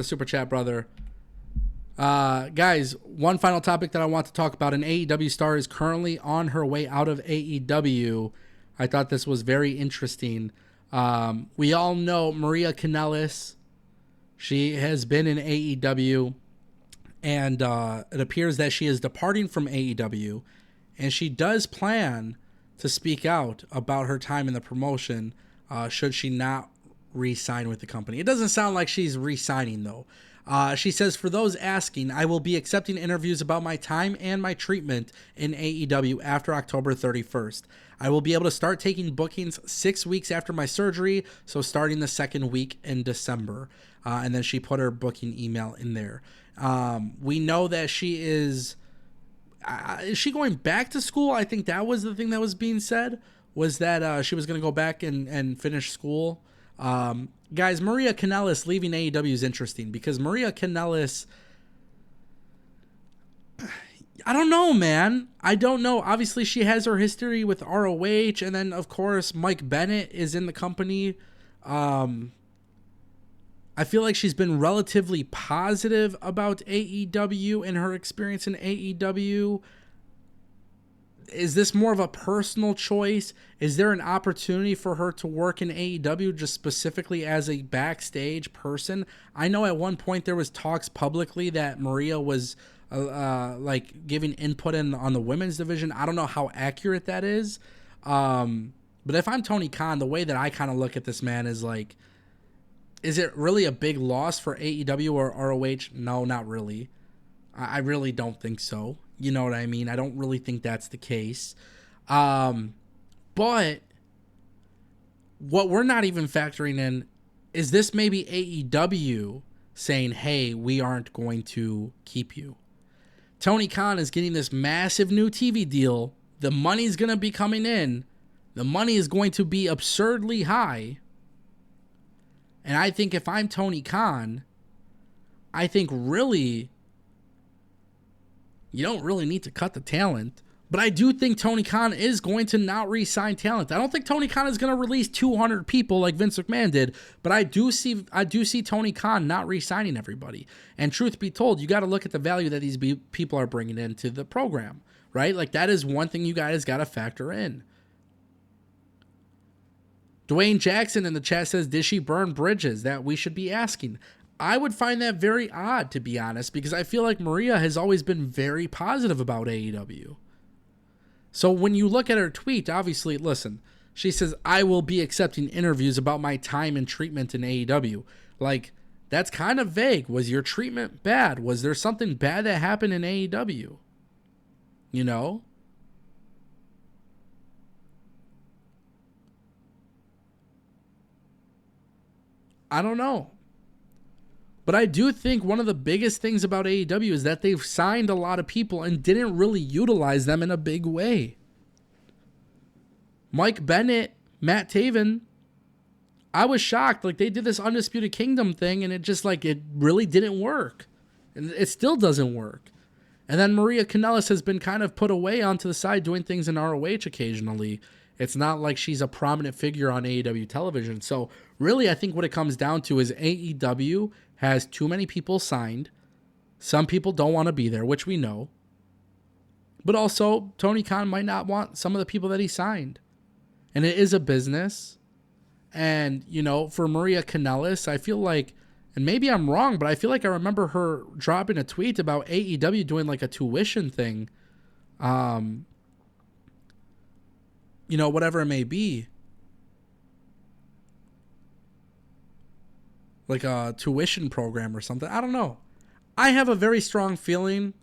Super chat, brother. Guys, one final topic that I want to talk about. An AEW star is currently on her way out of AEW. I thought this was very interesting. We all know Maria Kanellis. She has been in AEW, and it appears that she is departing from AEW, and she does plan to speak out about her time in the promotion should she not re-sign with the company. It doesn't sound like she's re-signing, though. She says, for those asking, I will be accepting interviews about my time and my treatment in AEW after October 31st. I will be able to start taking bookings 6 weeks after my surgery, so starting the second week in December. And then she put her booking email in there. We know that she is she going back to school? I think that was the thing that was being said, was that she was going to go back and finish school. Guys, Maria Kanellis leaving AEW is interesting because Maria Kanellis, I don't know, man. I don't know. Obviously, she has her history with ROH, and then, of course, Mike Bennett is in the company. I feel like she's been relatively positive about AEW and her experience in AEW. Is this more of a personal choice? Is there an opportunity for her to work in AEW just specifically as a backstage person? I know at one point there was talks publicly that Maria was like giving input on the women's division. I don't know how accurate that is. But if I'm Tony Khan, the way that I kind of look at this, man, is like, is it really a big loss for AEW or ROH? No, not really. I really don't think so. You know what I mean? I don't really think that's the case. But what we're not even factoring in is this maybe AEW saying, hey, we aren't going to keep you. Tony Khan is getting this massive new TV deal. The money's going to be coming in. The money is going to be absurdly high. And I think if I'm Tony Khan, I think really you don't really need to cut the talent. But I do think Tony Khan is going to not re-sign talent. I don't think Tony Khan is going to release 200 people like Vince McMahon did, but I do see Tony Khan not re-signing everybody. And truth be told, you got to look at the value that these people are bringing into the program, right? Like that is one thing you guys got to factor in. Dwayne Jackson in the chat says, did she burn bridges? That we should be asking. I would find that very odd, to be honest, because I feel like Maria has always been very positive about AEW. So when you look at her tweet, obviously, listen, she says, I will be accepting interviews about my time and treatment in AEW. Like, that's kind of vague. Was your treatment bad? Was there something bad that happened in AEW? You know? I don't know. But I do think one of the biggest things about AEW is that they've signed a lot of people and didn't really utilize them in a big way. Mike Bennett, Matt Taven, I was shocked. Like, they did this Undisputed Kingdom thing, and it just, like, it really didn't work. And it still doesn't work. And then Maria Kanellis has been kind of put away onto the side doing things in ROH occasionally. It's not like she's a prominent figure on AEW television. So, really, I think what it comes down to is AEW has too many people signed. Some people don't want to be there, which we know. But also, Tony Khan might not want some of the people that he signed. And it is a business. And, you know, for Maria Kanellis, I feel like, and maybe I'm wrong, but I feel like I remember her dropping a tweet about AEW doing like a tuition thing. You know, whatever it may be. Like a tuition program or something. I don't know. I have a very strong feeling.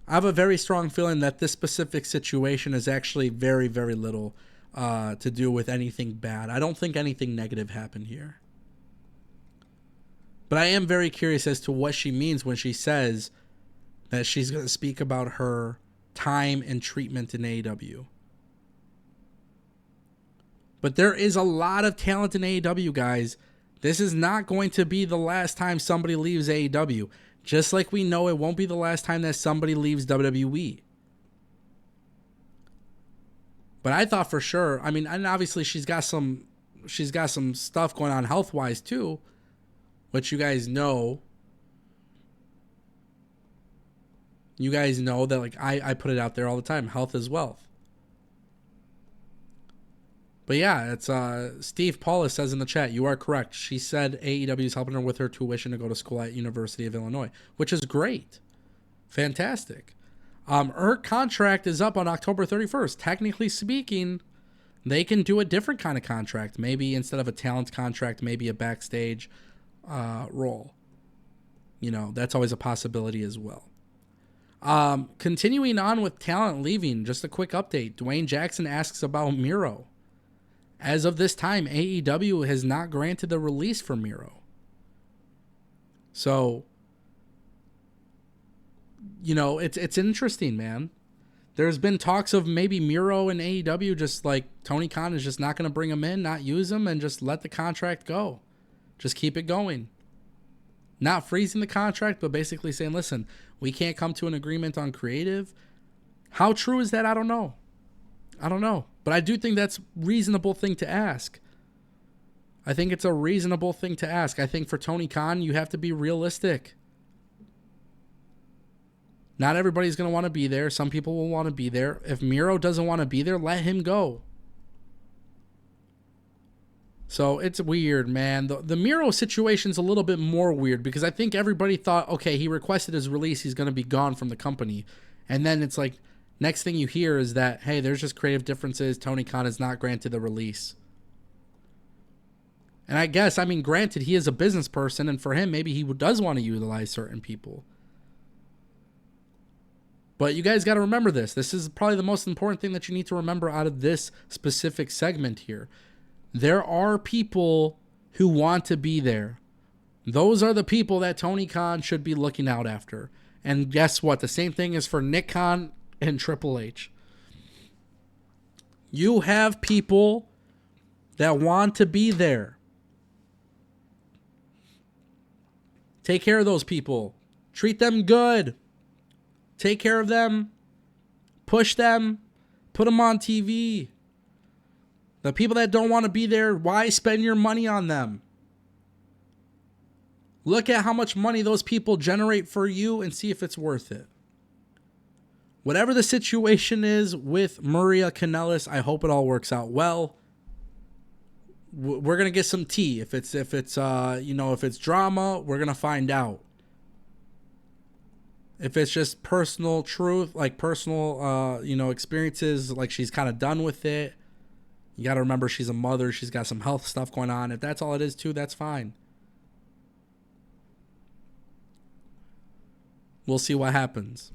That this specific situation is actually very, very little to do with anything bad. I don't think anything negative happened here. But I am very curious as to what she means when she says that she's going to speak about her time and treatment in AEW. But there is a lot of talent in AEW, guys. This is not going to be the last time somebody leaves AEW. Just like we know it won't be the last time that somebody leaves WWE. But I thought for sure, I mean, and obviously she's got some stuff going on health-wise too, which you guys know. You guys know that, like, I put it out there all the time. Health is wealth. But yeah, it's Steve Paulus says in the chat, you are correct. She said AEW is helping her with her tuition to go to school at University of Illinois, which is great. Fantastic. Her contract is up on October 31st. Technically speaking, they can do a different kind of contract. Maybe instead of a talent contract, maybe a backstage role. You know, that's always a possibility as well. Continuing on with talent leaving, just a quick update. Dwayne Jackson asks about Miro. As of this time, AEW has not granted the release for Miro. So, you know, it's interesting, man. There's been talks of maybe Miro and AEW just like Tony Khan is just not going to bring him in, not use him, and just let the contract go. Just keep it going. Not freezing the contract, but basically saying, listen, we can't come to an agreement on creative. How true is that? I don't know. But I do think that's a reasonable thing to ask. I think it's a reasonable thing to ask. I think for Tony Khan, you have to be realistic. Not everybody's going to want to be there. Some people will want to be there. If Miro doesn't want to be there, let him go. So it's weird, man. The Miro situation's a little bit more weird because I think everybody thought, okay, he requested his release. He's going to be gone from the company. And then it's like, next thing you hear is that, hey, there's just creative differences. Tony Khan is not granted the release. And I guess, I mean, granted, he is a business person, and for him, maybe he does want to utilize certain people. But you guys got to remember this. This is probably the most important thing that you need to remember out of this specific segment here. There are people who want to be there. Those are the people that Tony Khan should be looking out after. And guess what? The same thing is for Nick Khan and Triple H. You have people that want to be there. Take care of those people. Treat them good. Take care of them. Push them. Put them on TV. The people that don't want to be there, why spend your money on them? Look at how much money those people generate for you and see if it's worth it. Whatever the situation is with Maria Kanellis, I hope it all works out well. We're gonna get some tea. If it's drama, we're gonna find out. If it's just personal truth, like personal, experiences, like she's kind of done with it. You got to remember she's a mother. She's got some health stuff going on. If that's all it is too, that's fine. We'll see what happens.